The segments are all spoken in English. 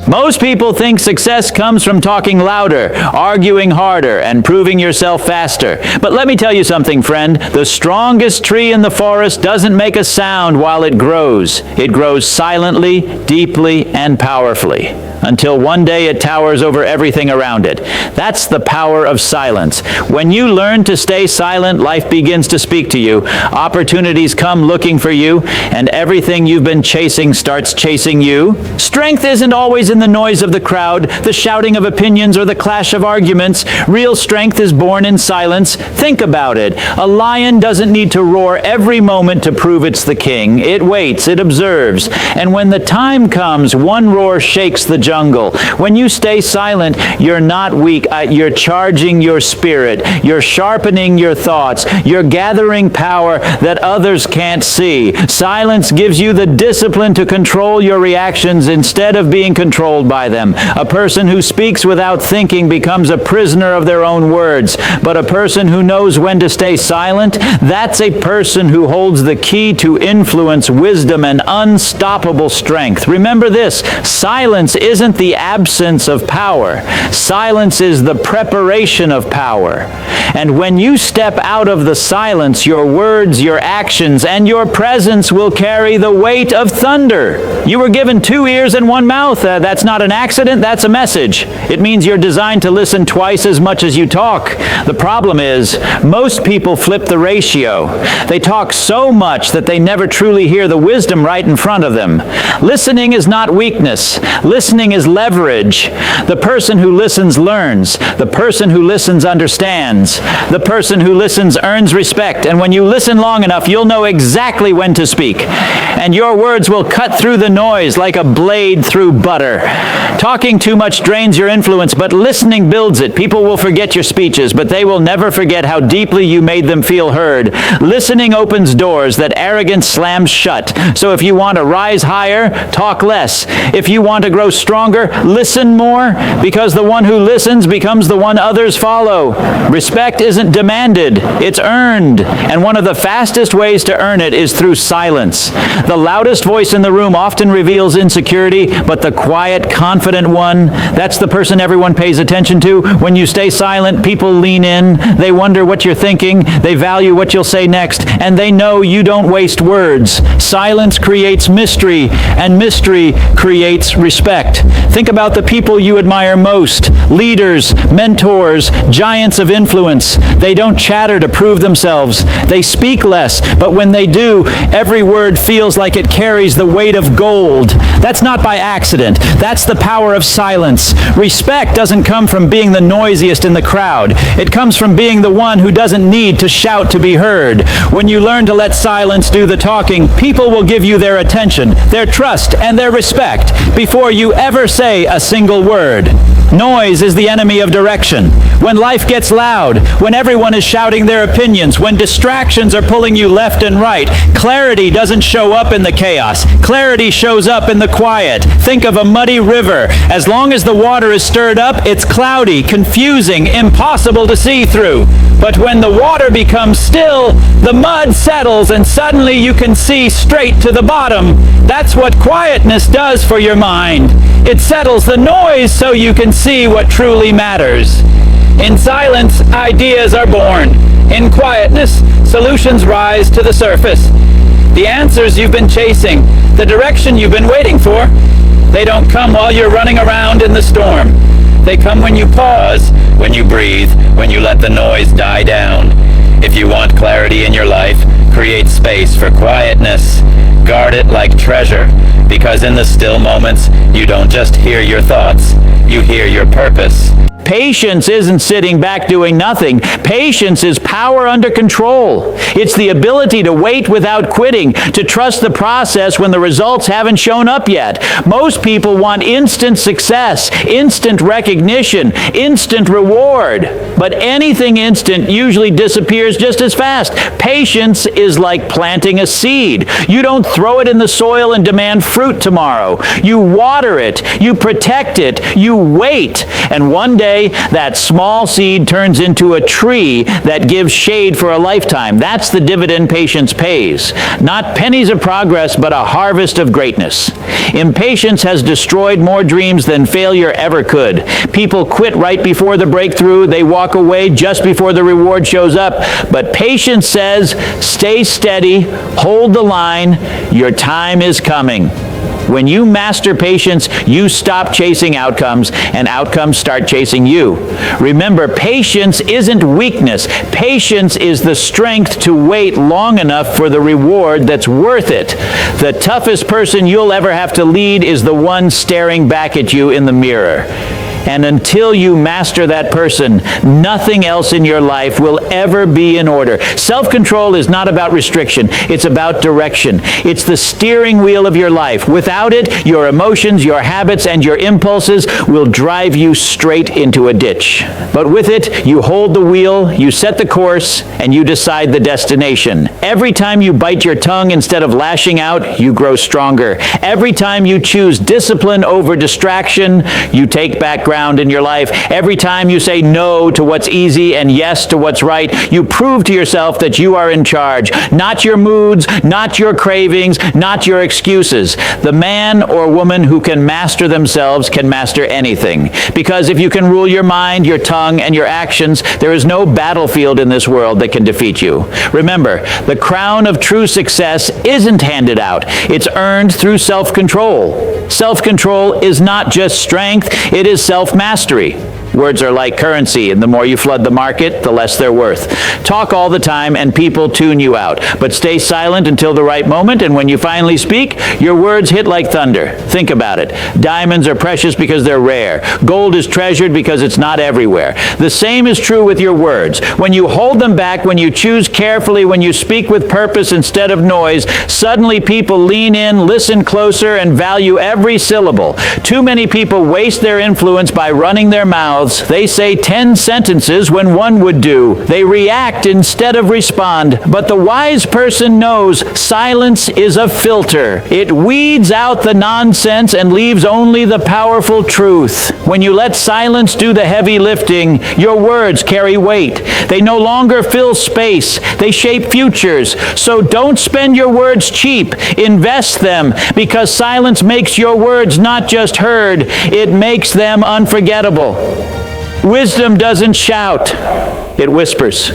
Most people think success comes from talking louder, arguing harder, and proving yourself faster. But let me tell you something, friend. The strongest tree in the forest doesn't make a sound while it grows. It grows silently, deeply, and powerfully, until one day it towers over everything around it. That's the power of silence. When you learn to stay silent, life begins to speak to you. Opportunities come looking for you, and everything you've been chasing starts chasing you. Strength isn't always in the noise of the crowd, the shouting of opinions, or the clash of arguments. Real strength is born in silence. Think about it. A lion doesn't need to roar every moment to prove it's the king. It waits, it observes. And when the time comes, one roar shakes the jungle. When you stay silent, you're not weak. You're charging your spirit. You're sharpening your thoughts. You're gathering power that others can't see. Silence gives you the discipline to control your reactions instead of being controlled by them. A person who speaks without thinking becomes a prisoner of their own words. But a person who knows when to stay silent, that's a person who holds the key to influence, wisdom, and unstoppable strength. Remember this: silence isn't the absence of power. Silence is the preparation of power. And when you step out of the silence, your words, your actions, and your presence will carry the weight of thunder. You were given 2 ears and 1 mouth. That's not an accident, that's a message. It means you're designed to listen twice as much as you talk. The problem is, most people flip the ratio. They talk so much that they never truly hear the wisdom right in front of them. Listening is not weakness. Listening is leverage. The person who listens learns. The person who listens understands. The person who listens earns respect. And when you listen long enough, you'll know exactly when to speak. And your words will cut through the noise like a blade through butter. Talking too much drains your influence, but listening builds it. People will forget your speeches, but they will never forget how deeply you made them feel heard. Listening opens doors that arrogance slams shut. So if you want to rise higher, talk less. If you want to grow stronger, listen more, because the one who listens becomes the one others follow. Respect isn't demanded, it's earned. And one of the fastest ways to earn it is through silence. The loudest voice in the room often reveals insecurity, but the quiet, confident one, that's the person everyone pays attention to. When you stay silent, people lean in. They wonder what you're thinking. They value what you'll say next. And they know you don't waste words. Silence creates mystery, and mystery creates respect. Think about the people you admire most. Leaders, mentors, giants of influence. They don't chatter to prove themselves. They speak less, but when they do, every word feels like it carries the weight of gold. That's not by accident. That's the power of silence. Respect doesn't come from being the noisiest in the crowd. It comes from being the one who doesn't need to shout to be heard. When you learn to let silence do the talking, people will give you their attention, their trust, and their respect before you ever say a single word. Noise is the enemy of direction. When life gets loud, when everyone is shouting their opinions, when distractions are pulling you left and right, clarity doesn't show up in the chaos. Clarity shows up in the quiet. Think of a muddy river. As long as the water is stirred up, it's cloudy, confusing, impossible to see through. But when the water becomes still, the mud settles and suddenly you can see straight to the bottom. That's what quietness does for your mind. It settles the noise so you can see what truly matters. In silence, ideas are born. In quietness, solutions rise to the surface. The answers you've been chasing, the direction you've been waiting for, they don't come while you're running around in the storm. They come when you pause, when you breathe, when you let the noise die down. If you want clarity in your life, create space for quietness. Guard it like treasure, because in the still moments, you don't just hear your thoughts, you hear your purpose. Patience isn't sitting back doing nothing. Patience is power under control. It's the ability to wait without quitting, to trust the process when the results haven't shown up yet. Most people want instant success, instant recognition, instant reward. But anything instant usually disappears just as fast. Patience is like planting a seed. You don't throw it in the soil and demand fruit tomorrow. You water it, you protect it, you wait, and one day day, that small seed turns into a tree that gives shade for a lifetime. That's the dividend patience pays. Not pennies of progress, but a harvest of greatness. Impatience has destroyed more dreams than failure ever could. People quit right before the breakthrough. They walk away just before the reward shows up. But patience says, stay steady, hold the line, your time is coming. When you master patience, you stop chasing outcomes, and outcomes start chasing you. Remember, patience isn't weakness. Patience is the strength to wait long enough for the reward that's worth it. The toughest person you'll ever have to lead is the one staring back at you in the mirror. And until you master that person, nothing else in your life will ever be in order. Self-control is not about restriction. It's about direction. It's the steering wheel of your life. Without it, your emotions, your habits, and your impulses will drive you straight into a ditch. But with it, you hold the wheel, you set the course, and you decide the destination. Every time you bite your tongue instead of lashing out, you grow stronger. Every time you choose discipline over distraction, you take back ground in your life. Every time you say no to what's easy and yes to what's right, you prove to yourself that you are in charge. Not your moods, not your cravings, not your excuses. The man or woman who can master themselves can master anything. Because if you can rule your mind, your tongue, and your actions, there is no battlefield in this world that can defeat you. Remember, the crown of true success isn't handed out. It's earned through self-control. Self-control is not just strength, it is self-mastery. Words are like currency, and the more you flood the market, the less they're worth. Talk all the time, and people tune you out. But stay silent until the right moment, and when you finally speak, your words hit like thunder. Think about it. Diamonds are precious because they're rare. Gold is treasured because it's not everywhere. The same is true with your words. When you hold them back, when you choose carefully, when you speak with purpose instead of noise, suddenly people lean in, listen closer, and value every syllable. Too many people waste their influence by running their mouths. They say 10 sentences when one would do. They react instead of respond. But the wise person knows silence is a filter. It weeds out the nonsense and leaves only the powerful truth. When you let silence do the heavy lifting, your words carry weight. They no longer fill space. They shape futures. So don't spend your words cheap. Invest them, because silence makes your words not just heard, it makes them unforgettable. Wisdom doesn't shout, it whispers.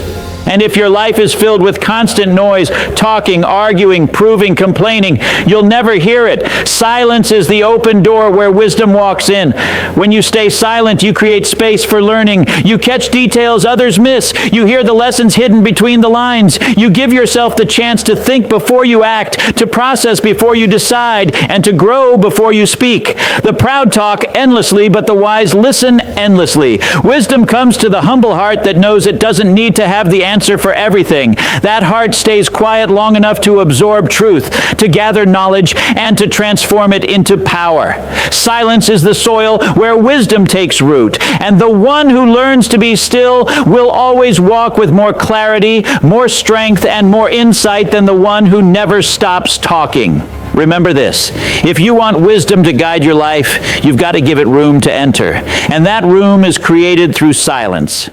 And if your life is filled with constant noise, talking, arguing, proving, complaining, you'll never hear it. Silence is the open door where wisdom walks in. When you stay silent, you create space for learning. You catch details others miss. You hear the lessons hidden between the lines. You give yourself the chance to think before you act, to process before you decide, and to grow before you speak. The proud talk endlessly, but the wise listen endlessly. Wisdom comes to the humble heart that knows it doesn't need to have the answer for everything. That heart stays quiet long enough to absorb truth, to gather knowledge, and to transform it into power. Silence is the soil where wisdom takes root, and the one who learns to be still will always walk with more clarity, more strength, and more insight than the one who never stops talking. Remember this: if you want wisdom to guide your life, you've got to give it room to enter. And that room is created through silence.